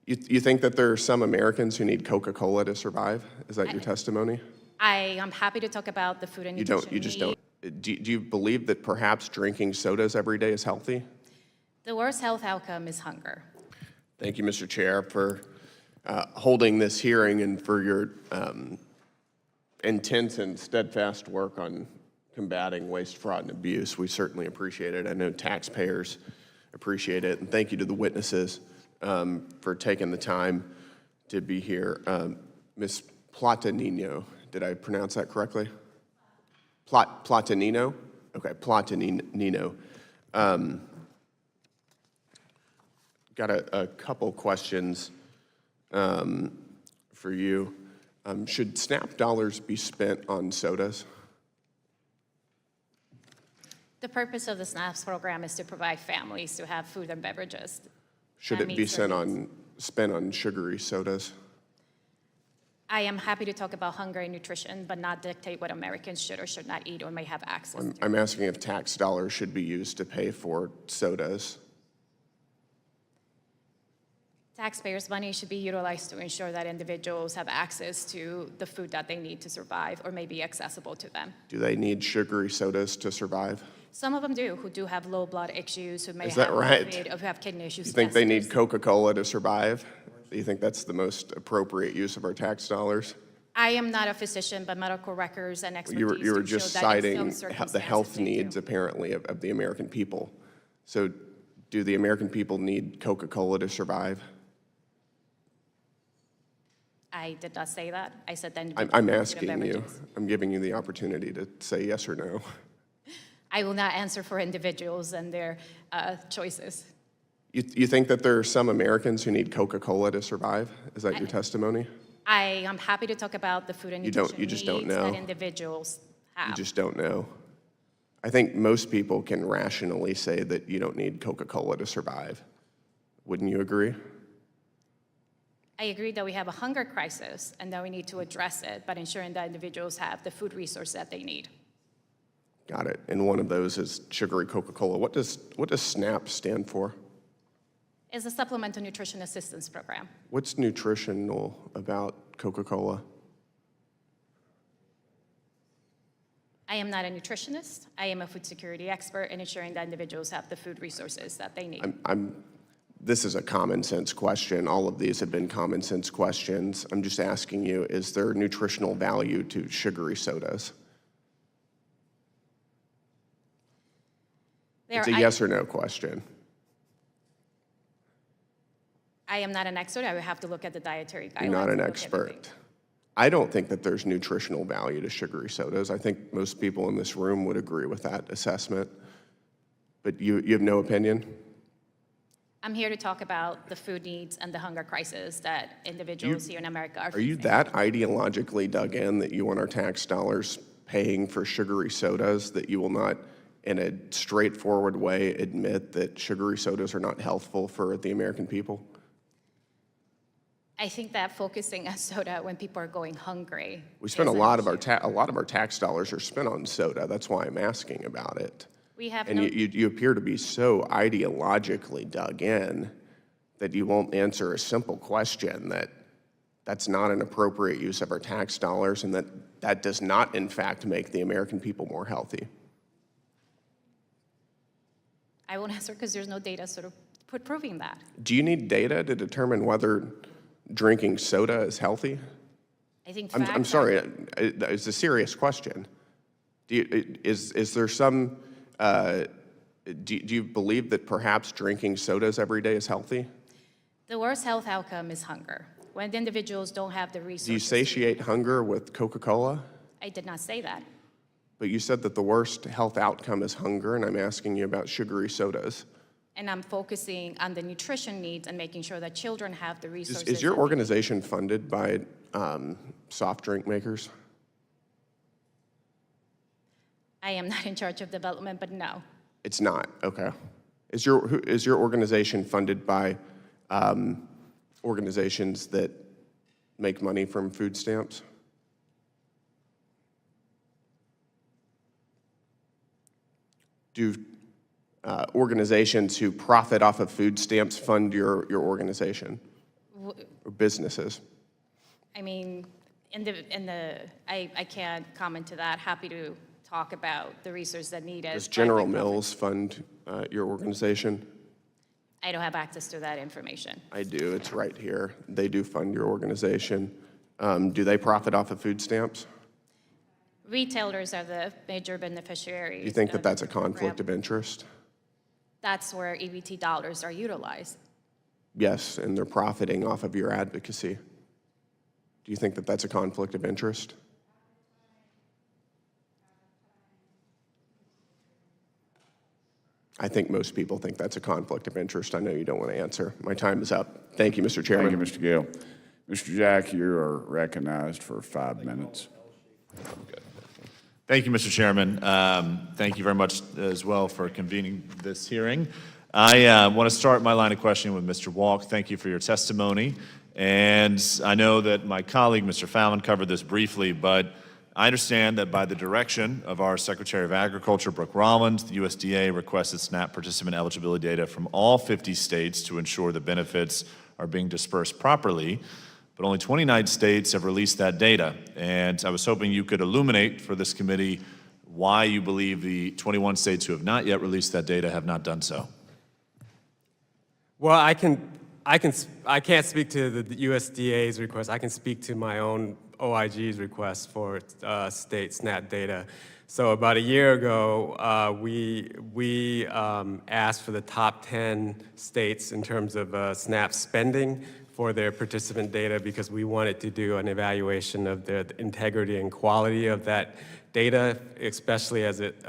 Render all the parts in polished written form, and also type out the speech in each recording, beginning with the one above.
You think that there are some Americans who need Coca-Cola to survive? Is that your testimony? I am happy to talk about the food and nutrition You just need. don't. Do you believe that perhaps drinking sodas every day is healthy? The worst health outcome is hunger. Thank you, Mr. Chair, for holding this hearing and for your intense and steadfast work on combating waste, fraud, and abuse. We certainly appreciate it. I know taxpayers appreciate it. And thank you to the witnesses for taking the time to be here. Ms. Platanino, did I pronounce that correctly? Platanino? Okay, Platanino. Got a couple questions for you. Should SNAP dollars be spent on sodas? The purpose of the SNAPS program is to provide families to have food and beverages. Should it be spent on sugary sodas? I am happy to talk about hunger and nutrition, but not dictate what Americans should or should not eat or may have access to. I'm asking if tax dollars should be used to pay for sodas. Taxpayers' money should be utilized to ensure that individuals have access to the food that they need to survive or may be accessible to them. Do they need sugary sodas to survive? Some of them do, who do have low blood issues, who may Is that have right? COVID, or who have kidney issues. You think Yes, they need there's- Coca-Cola to survive? Do you think that's the most appropriate use of our tax dollars? I am not a physician, but medical records and expertise You were do show just that in citing some the circumstances health they do. needs, apparently, of the American people. So do the American people need Coca-Cola to survive? I did not say that. I said that. I'm asking you. I'm giving you the opportunity to say yes or no. I will not answer for individuals and their choices. You think that there are some Americans who need Coca-Cola to survive? Is that your testimony? I am happy to talk about the food and nutrition You just don't needs know. that individuals have. You just don't know. I think most people can rationally say that you don't need Coca-Cola to survive. Wouldn't you agree? I agree that we have a hunger crisis and that we need to address it, but ensuring that individuals have the food resources that they need. Got it. And one of those is sugary Coca-Cola. What does SNAP stand for? It's a supplemental nutrition assistance program. What's nutritional about Coca-Cola? I am not a nutritionist. I am a food security expert in ensuring that individuals have the food resources that they need. This is a common sense question. All of these have been common sense questions. I'm just asking you, is there nutritional value to sugary sodas? It's a yes or no question. I am not an expert. I would have to look at the dietary guidelines. You're not an and look at expert. everything. I don't think that there's nutritional value to sugary sodas. I think most people in this room would agree with that assessment. But you have no opinion? I'm here to talk about the food needs and the hunger crisis that individuals here in America are Are you facing. that ideologically dug in that you want our tax dollars paying for sugary sodas, that you will not, in a straightforward way, admit that sugary sodas are not healthful for the American people? I think that focusing on soda when people are going hungry. We spend a is an lot of issue. our tax dollars are spent on soda. That's why I'm asking about it. We have And no. you appear to be so ideologically dug in that you won't answer a simple question that that's not an appropriate use of our tax dollars and that does not, in fact, make the American people more healthy. I won't answer because there's no data sort of proving that. Do you need data to determine whether drinking soda is healthy? I think. I'm sorry, it's a serious question. Is there some? Do you believe that perhaps drinking sodas every day is healthy? The worst health outcome is hunger. When the individuals don't have the resources. Do you satiate hunger with Coca-Cola? I did not say that. But you said that the worst health outcome is hunger, and I'm asking you about sugary sodas. And I'm focusing on the nutrition needs and making sure that children have the resources. Is your organization funded by soft drink makers? I am not in charge of development, but no. It's not, okay. Is your organization funded by organizations that make money from food stamps? Do organizations who profit off of food stamps fund your organization? businesses? I mean, I can't comment to that. Happy to talk about the research that needed. Does General Mills fund your organization? I don't have access to that information. I do. It's right here. They do fund your organization. Do they profit off of food stamps? Retailers are the major beneficiaries. Do you think that of that's a the program. conflict of interest? That's where EBT dollars are utilized. Yes, and they're profiting off of your advocacy. Do you think that that's a conflict of interest? I think most people think that's a conflict of interest. I know you don't want to answer. My time is up. Thank you, Mr. Chairman. Thank you, Mr. Gill. Mr. Jack, you are recognized for 5 minutes. Thank you, Mr. Chairman. Thank you very much as well for convening this hearing. I want to start my line of questioning with Mr. Walk. Thank you for your testimony. And I know that my colleague, Mr. Fallon, covered this briefly, but I understand that by the direction of our Secretary of Agriculture, Brooke Rollins, the USDA requested SNAP participant eligibility data from all 50 states to ensure the benefits are being dispersed properly, but only 29 states have released that data. And I was hoping you could illuminate for this committee why you believe the 21 states who have not yet released that data have not done so. Well, I can't speak to the USDA's request. I can speak to my own OIG's request for state SNAP data. So about a year ago, we asked for the top 10 states in terms of SNAP spending for their participant data because we wanted to do an evaluation of the integrity and quality of that data, especially as it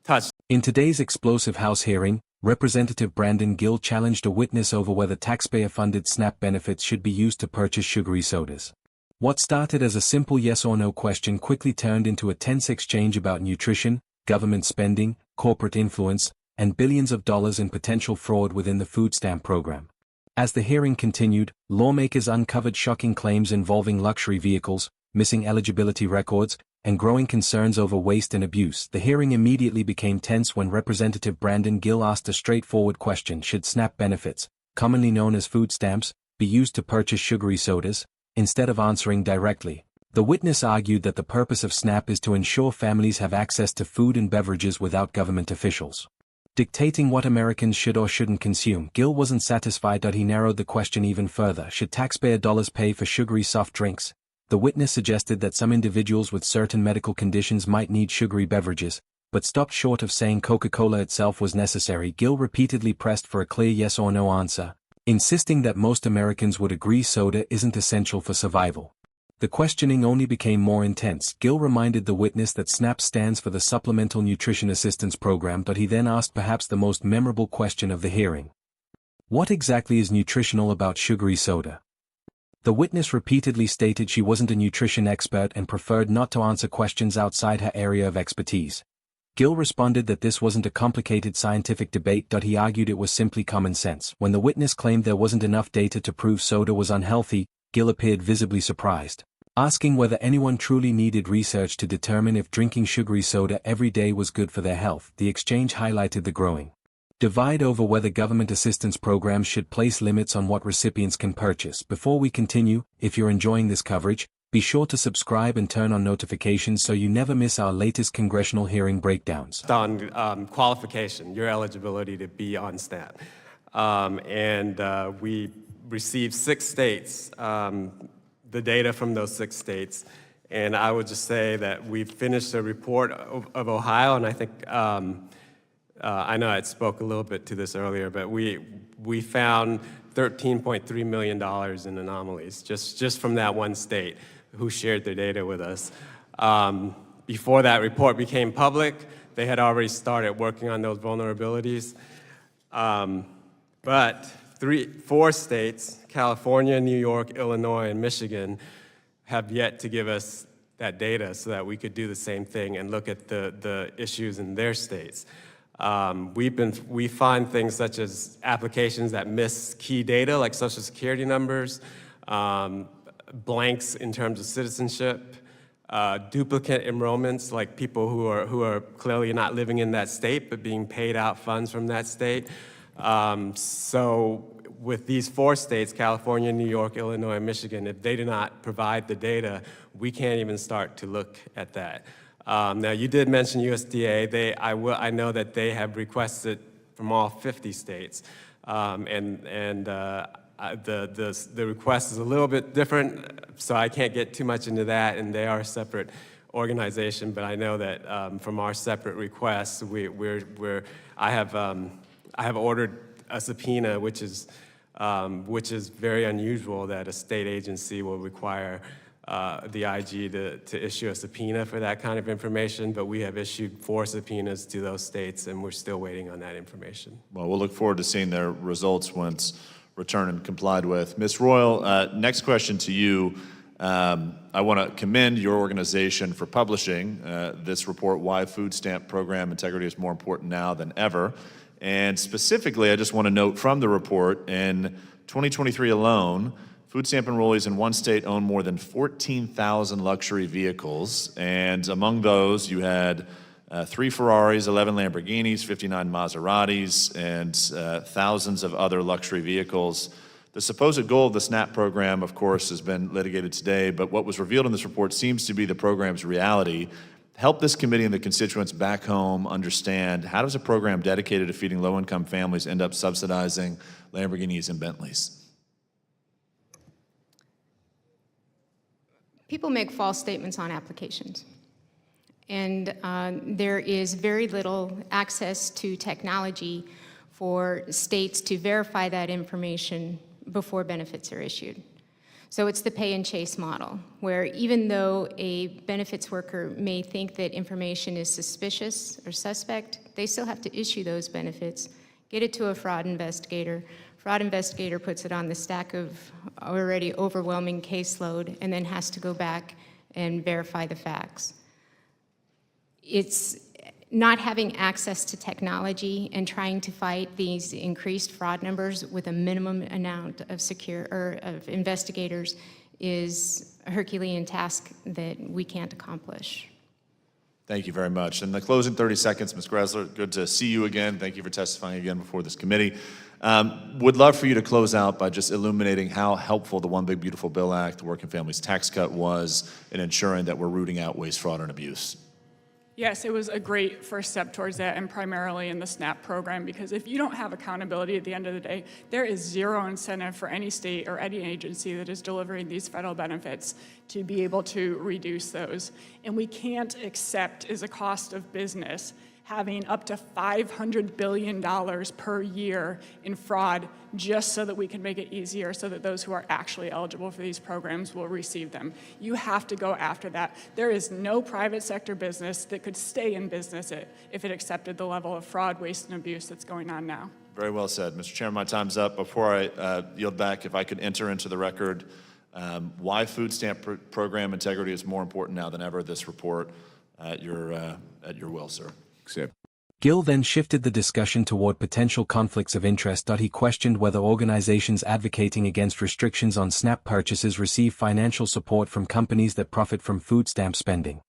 touched. In today's explosive House hearing, Representative Brandon Gill challenged a witness over whether taxpayer-funded SNAP benefits should be used to purchase sugary sodas. What started as a simple yes or no question quickly turned into a tense exchange about nutrition, government spending, corporate influence, and billions of dollars in potential fraud within the food stamp program. As the hearing continued, lawmakers uncovered shocking claims involving luxury vehicles, missing eligibility records, and growing concerns over waste and abuse. The hearing immediately became tense when Representative Brandon Gill asked a straightforward question: should SNAP benefits, commonly known as food stamps, be used to purchase sugary sodas? Instead of answering directly, the witness argued that the purpose of SNAP is to ensure families have access to food and beverages without government officials dictating what Americans should or shouldn't consume. Gill wasn't satisfied that he narrowed the question even further. Should taxpayer dollars pay for sugary soft drinks? The witness suggested that some individuals with certain medical conditions might need sugary beverages, but stopped short of saying Coca-Cola itself was necessary. Gill repeatedly pressed for a clear yes or no answer, insisting that most Americans would agree soda isn't essential for survival. The questioning only became more intense. Gill reminded the witness that SNAP stands for the Supplemental Nutrition Assistance Program, but he then asked perhaps the most memorable question of the hearing. What exactly is nutritional about sugary soda? The witness repeatedly stated she wasn't a nutrition expert and preferred not to answer questions outside her area of expertise. Gill responded that this wasn't a complicated scientific debate. He argued it was simply common sense. When the witness claimed there wasn't enough data to prove soda was unhealthy, Gill appeared visibly surprised, asking whether anyone truly needed research to determine if drinking sugary soda every day was good for their health. The exchange highlighted the growing divide over whether government assistance programs should place limits on what recipients can purchase. Before we continue, if you're enjoying this coverage, be sure to subscribe and turn on notifications so you never miss our latest congressional hearing breakdowns. On qualification, your eligibility to be on SNAP. We received 6 states, the data from those 6 states, and I would just say that we've finished a report of Ohio, and I think, I know I spoke a little bit to this earlier, but we found $13.3 million in anomalies just from that one state who shared their data with us. Before that report became public, they had already started working on those vulnerabilities. But 4 states, California, New York, Illinois, and Michigan, have yet to give us that data so that we could do the same thing and look at the issues in their states. We find things such as applications that miss key data like Social Security numbers, blanks in terms of citizenship, duplicate enrollments like people who are clearly not living in that state but being paid out funds from that state. So with these 4 states, California, New York, Illinois, and Michigan, if they do not provide the data, we can't even start to look at that. Now, you did mention USDA. I know that they have requested from all 50 states, the request is a little bit different, so I can't get too much into that, and they are a separate organization. But I know that from our separate requests, I have ordered a subpoena, which is very unusual that a state agency will require the IG to issue a subpoena for that kind of information, but we have issued 4 subpoenas to those states, and we're still waiting on that information. Well, we'll look forward to seeing their results once returned and complied with. Ms. Royal, next question to you. I want to commend your organization for publishing this report, Why Food Stamp Program Integrity is More Important Now Than Ever. And specifically, I just want to note from the report, in 2023 alone, food stamp enrollees in one state own more than 14,000 luxury vehicles. And among those, you had 3 Ferraris, 11 Lamborghinis, 59 Maseratis, and thousands of other luxury vehicles. The supposed goal of the SNAP program, of course, has been litigated today, but what was revealed in this report seems to be the program's reality. Help this committee and the constituents back home understand, how does a program dedicated to feeding low-income families end up subsidizing Lamborghinis and Bentleys? People make false statements on applications. And there is very little access to technology for states to verify that information before benefits are issued. So it's the pay and chase model, where even though a benefits worker may think that information is suspicious or suspect, they still have to issue those benefits, get it to a fraud investigator. Fraud investigator puts it on the stack of already overwhelming caseload and then has to go back and verify the facts. It's not having access to technology and trying to fight these increased fraud numbers with a minimum amount of investigators is a Herculean task that we can't accomplish. Thank you very much. In the closing 30 seconds, Ms. Gressler, good to see you again. Thank you for testifying again before this committee. Would love for you to close out by just illuminating how helpful the One Big Beautiful Bill Act, the Working Families Tax Cut, was in ensuring that we're rooting out waste, fraud, and abuse. Yes, it was a great first step towards that, and primarily in the SNAP program, because if you don't have accountability at the end of the day, there is zero incentive for any state or any agency that is delivering these federal benefits to be able to reduce those. And we can't accept, as a cost of business, having up to $500 billion per year in fraud just so that we can make it easier so that those who are actually eligible for these programs will receive them. You have to go after that. There is no private sector business that could stay in business if it accepted the level of fraud, waste, and abuse that's going on now. Very well said. Mr. Chairman, my time's up. Before I yield back, if I could enter into the record why food stamp program integrity is more important now than ever, this report at your will, sir. Accept. Gill then shifted the discussion toward potential conflicts of interest. He questioned whether organizations advocating against restrictions on SNAP purchases receive financial support from companies that profit from food stamp spending.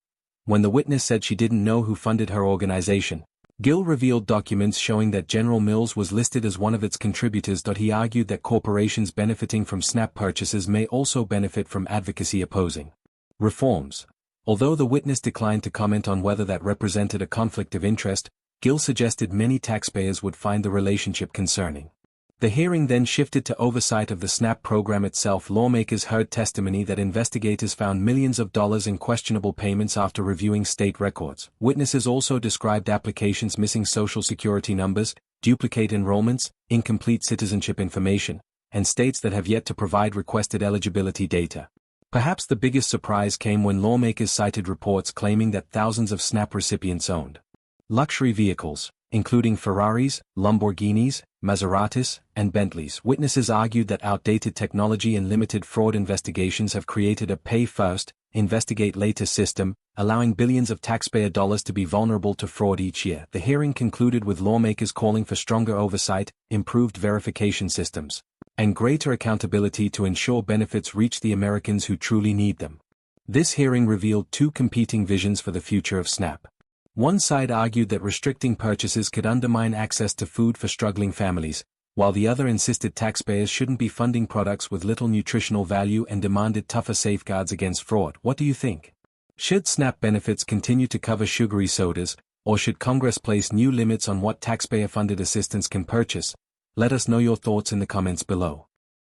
When the witness said she didn't know who funded her organization, Gill revealed documents showing that General Mills was listed as one of its contributors. He argued that corporations benefiting from SNAP purchases may also benefit from advocacy opposing reforms. Although the witness declined to comment on whether that represented a conflict of interest, Gill suggested many taxpayers would find the relationship concerning. The hearing then shifted to oversight of the SNAP program itself. Lawmakers heard testimony that investigators found millions of dollars in questionable payments after reviewing state records. Witnesses also described applications missing Social Security numbers, duplicate enrollments, incomplete citizenship information, and states that have yet to provide requested eligibility data. Perhaps the biggest surprise came when lawmakers cited reports claiming that thousands of SNAP recipients owned luxury vehicles, including Ferraris, Lamborghinis, Maseratis, and Bentleys. Witnesses argued that outdated technology and limited fraud investigations have created a pay-first, investigate-later system, allowing billions of taxpayer dollars to be vulnerable to fraud each year. The hearing concluded with lawmakers calling for stronger oversight, improved verification systems, and greater accountability to ensure benefits reach the Americans who truly need them. This hearing revealed 2 competing visions for the future of SNAP. One side argued that restricting purchases could undermine access to food for struggling families, while the other insisted taxpayers shouldn't be funding products with little nutritional value and demanded tougher safeguards against fraud. What do you think? Should SNAP benefits continue to cover sugary sodas, or should Congress place new limits on what taxpayer-funded assistance can purchase? Let us know your thoughts in the comments below.